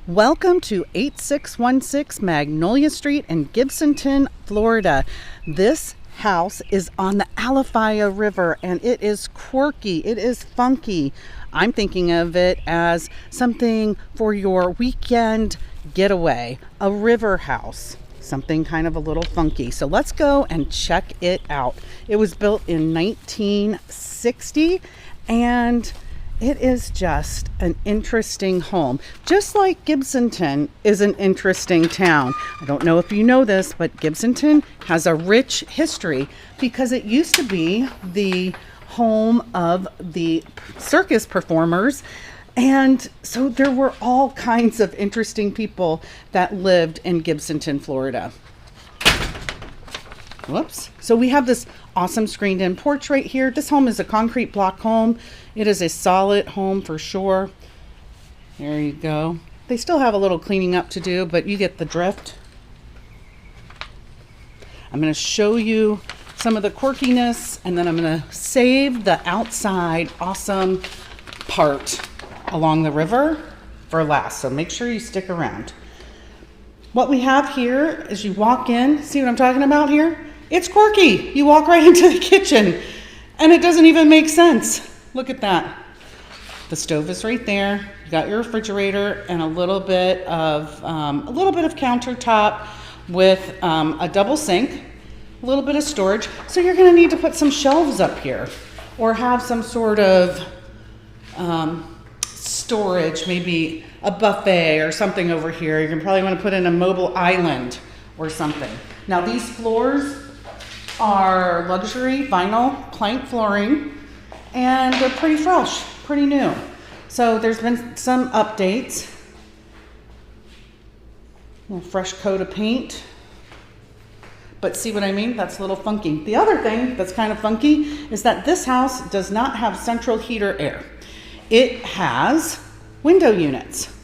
Welcome to 8616 Magnolia Street in Gibsonton, Florida. This house is on the Alafia River and it is quirky, it is funky. I'm thinking of it as something for your weekend getaway, a river house, something kind of a little funky. So let's go and check it out. It was built in 1960 and it is just an interesting home. Just like Gibsonton is an interesting town. I don't know if you know this, but Gibsonton has a rich history because it used to be the home of the circus performers. And so there were all kinds of interesting people that lived in Gibsonton, Florida. Whoops. So we have this awesome screened in porch right here. This home is a concrete block home. It is a solid home for sure. There you go. They still have a little cleaning up to do, but you get the drift. I'm going to show you some of the quirkiness, and then I'm going to save the outside awesome part along the river for last. So make sure you stick around. What we have here is you walk in. See what I'm talking about here? It's quirky. You walk right into the kitchen and it doesn't even make sense. Look at that. The stove is right there. You got your refrigerator and a little bit of countertop with a double sink, a little bit of storage. So you're going to need to put some shelves up here or have some sort of storage, maybe a buffet or something over here. You're going to probably want to put in a mobile island or something. Now these floors are luxury vinyl plank flooring and they're pretty fresh, pretty new. So there's been some updates. A little fresh coat of paint. But see what I mean? That's a little funky. The other thing that's kind of funky is that this house does not have central heater air. It has window units.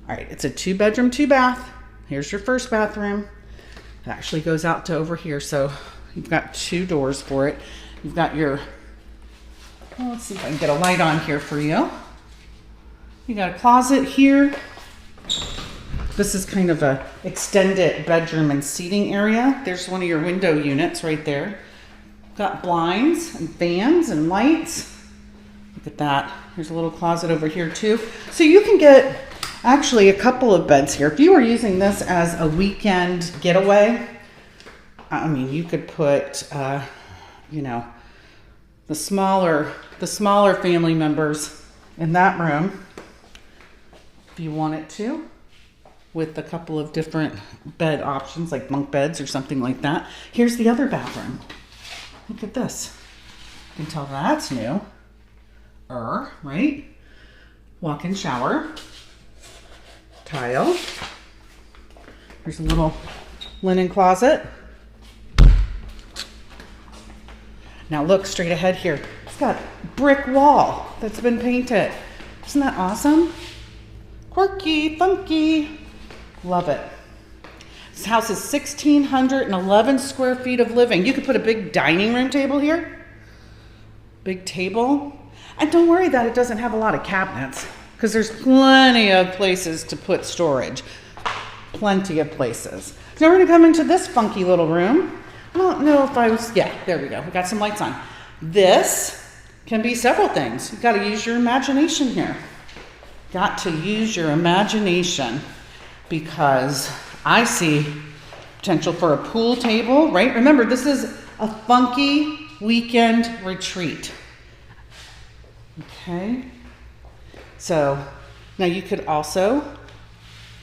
All right, it's a 2-bedroom, 2-bath. Here's your first bathroom. It actually goes out to over here, so you've got 2 doors for it. You've got your, well, let's see if I can get a light on here for you. You got a closet here. This is kind of a extended bedroom and seating area. There's one of your window units right there. Got blinds and fans and lights. Look at that. There's a little closet over here too. So you can get actually a couple of beds here. If you were using this as a weekend getaway, I mean, you could put, you know, the smaller family members in that room if you wanted to, with a couple of different bed options like bunk beds or something like that. Here's the other bathroom. Look at this. You can tell that's new. Right? Walk-in shower. Tile. There's a little linen closet. Now look straight ahead here. It's got brick wall that's been painted. Isn't that awesome? Quirky, funky. Love it. This house is 1,611 square feet of living. You could put a big dining room table here. Big table. And don't worry that it doesn't have a lot of cabinets, because there's plenty of places to put storage. Plenty of places. Now we're going to come into this funky little room. I don't know if yeah, there we go. We got some lights on. This can be several things. You've got to use your imagination here. Got to use your imagination, because I see potential for a pool table, right? Remember, this is a funky weekend retreat. Okay. So now you could also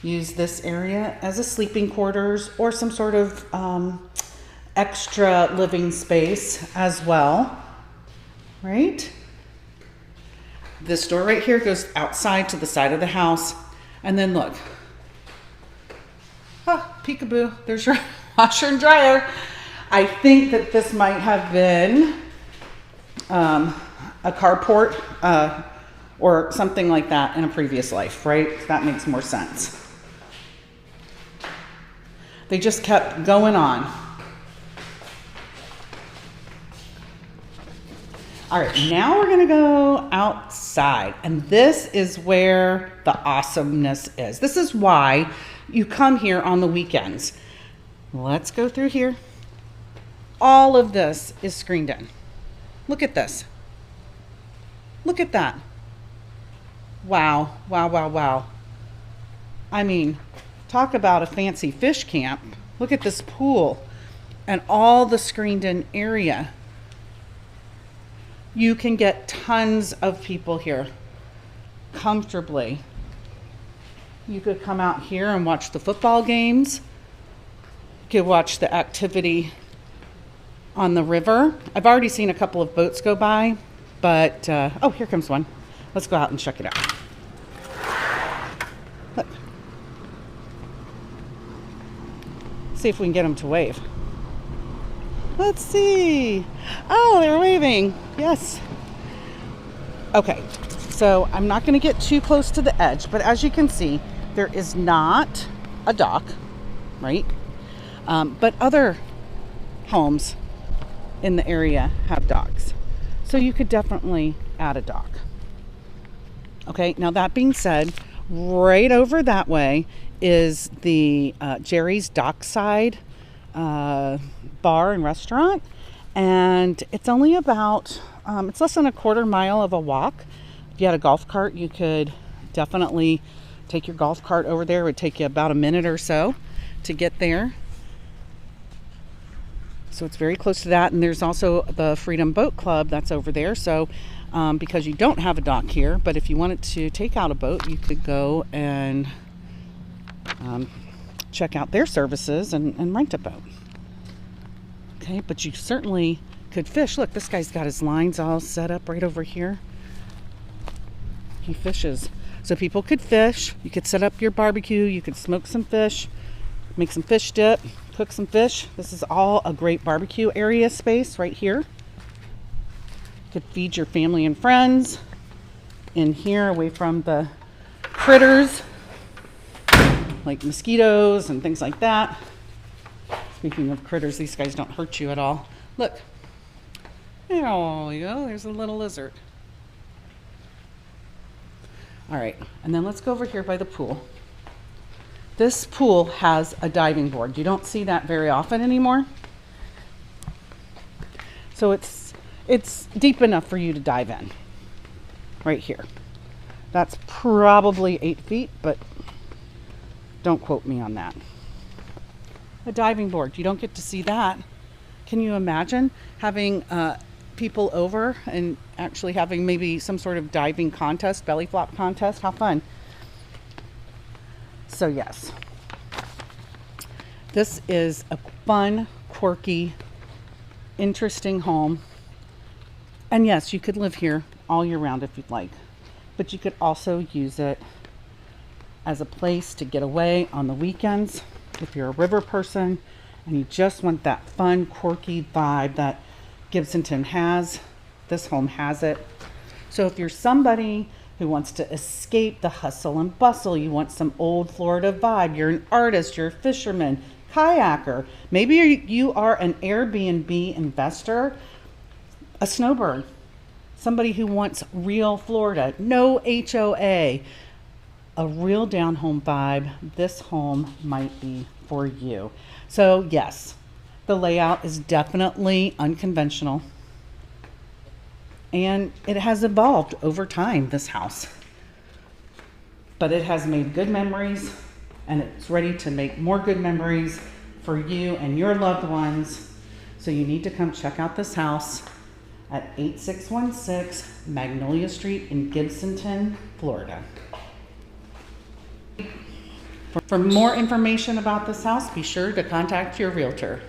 use this area as a sleeping quarters or some sort of extra living space as well, right? This door right here goes outside to the side of the house. And then look, peekaboo, there's your washer and dryer. I think that this might have been a carport or something like that in a previous life, right? That makes more sense. They just kept going on. All right, now we're gonna go outside, and this is where the awesomeness is. This is why you come here on the weekends. Let's go through here. All of this is screened in. Look at this. Look at that. Wow, wow, wow, wow. I mean, talk about a fancy fish camp. Look at this pool and all the screened in area. You can get tons of people here comfortably. You could come out here and watch the football games. You could watch the activity on the river. I've already seen a couple of boats go by, but, oh, here comes one. Let's go out and check it out. Look. See if we can get them to wave. Let's see. Oh, they're waving. Yes. Okay, so I'm not going to get too close to the edge, but as you can see, there is not a dock, right? But other homes in the area have docks. So you could definitely add a dock. Okay, now that being said, right over that way is the Jerry's Dockside bar and restaurant, and it's only about it's less than a quarter mile of a walk. If you had a golf cart, you could definitely take your golf cart over there. It would take you about a minute or so to get there, so it's very close to that. And there's also the Freedom Boat Club that's over there, so because you don't have a dock here, but if you wanted to take out a boat, you could go and check out their services and rent a boat. Okay, but you certainly could fish. Look, this guy's got his lines all set up right over here. He fishes. So people could fish. You could set up your barbecue. You could smoke some fish, make some fish dip, cook some fish. This is all a great barbecue area space right here. You could feed your family and friends in here away from the critters like mosquitoes and things like that. Speaking of critters, these guys don't hurt you at all. Look. There you go. There's a little lizard. All right, and then let's go over here by the pool. This pool has a diving board. You don't see that very often anymore. So it's deep enough for you to dive in. Right here. That's probably 8 feet, but don't quote me on that. A diving board. You don't get to see that. Can you imagine having people over and actually having maybe some sort of diving contest, belly flop contest? How fun. So yes, this is a fun, quirky, interesting home. And yes, you could live here all year round if you'd like, but you could also use it as a place to get away on the weekends. If you're a river person and you just want that fun, quirky vibe that Gibsonton has, this home has it. So if you're somebody who wants to escape the hustle and bustle, you want some old Florida vibe, you're an artist, you're a fisherman, kayaker, maybe you are an Airbnb investor, a snowbird, somebody who wants real Florida, no HOA, a real down home vibe, this home might be for you. So yes, the layout is definitely unconventional, and it has evolved over time, this house. But it has made good memories, and it's ready to make more good memories for you and your loved ones. So you need to come check out this house at 8616 Magnolia Street in Gibsonton, Florida. For more information about this house, be sure to contact your realtor.